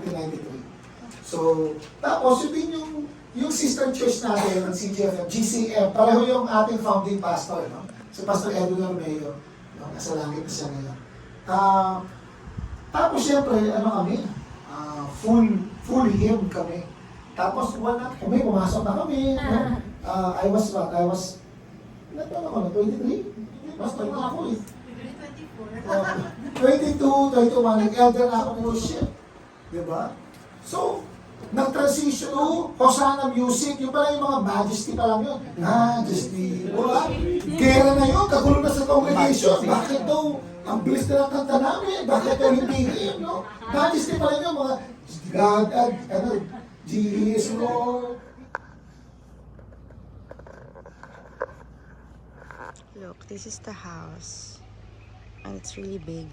1993. So, tapos yun din yung sister church natin, ng CGFM, GCM, pareho yung ating founding pastor, no? Si Pastor Edwin Armeo, no? Nasa langit na siya ngayon. Tapos syempre, ano kami, full hymn kami. Tapos wala kami, pumasok na kami. No? I was, ilan ako na, 23? Mas 20 ako eh. 22, 21, nag-elder na ako ng worship. Diba? So, nag-transition to Hosanna music, yung pala yung mga majesty pa lang yun. Majesty. Wala. Gera na yun, kagulo na sa congregation. Bakit daw, ang bilis na ng kanta namin, bakit daw hindi him, no? Majesty pa lang yun, mga God, Jesus Lord. Look, this is the house. And it's really big.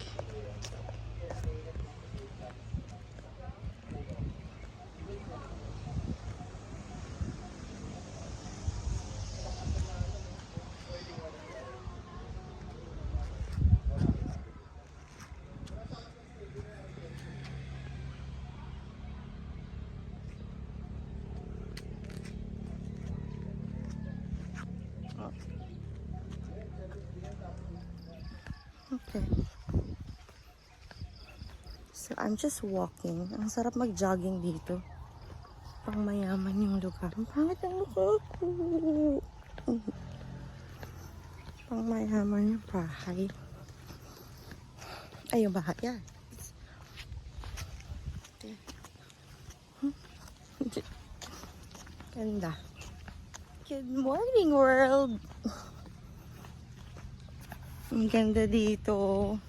Okay. So, I'm just walking. Ang sarap mag-jogging dito. Pang mayaman yung lugar. Ang pangit ang mukha ko. Pang mayaman yung bahay. Ay, yung bahay. Yan. Okay. Ganda. Good morning, world! Ang ganda dito.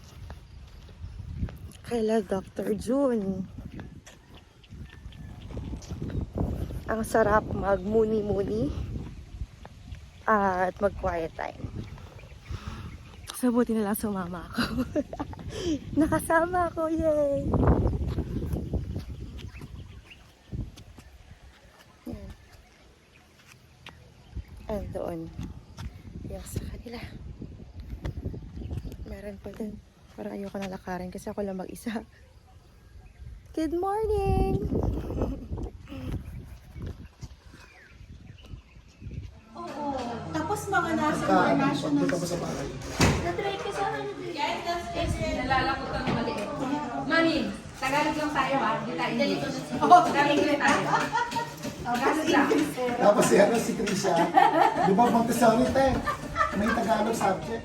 Kaila Dr. June. Ang sarap mag-muni-muni at mag-quiet time. So, buti na lang sumama ako. Nakasama ako, yay! Yan. And doon. Yung sa kanila. Meron pa din. Parang ayoko na lakarin kasi ako lang mag-isa. Good morning! Oo. Tapos mga nasa international. Pagpunta mo sa bahay. Na-try ko sa ano. Nalalakutan ng maliit. Mami, Tagalog lang tayo ha. Hindi tayo English. Oo, Tagalog lang tayo. Tagalog lang. Tapos si Krisha, di ba Montessori tayo? May Tagalog subject.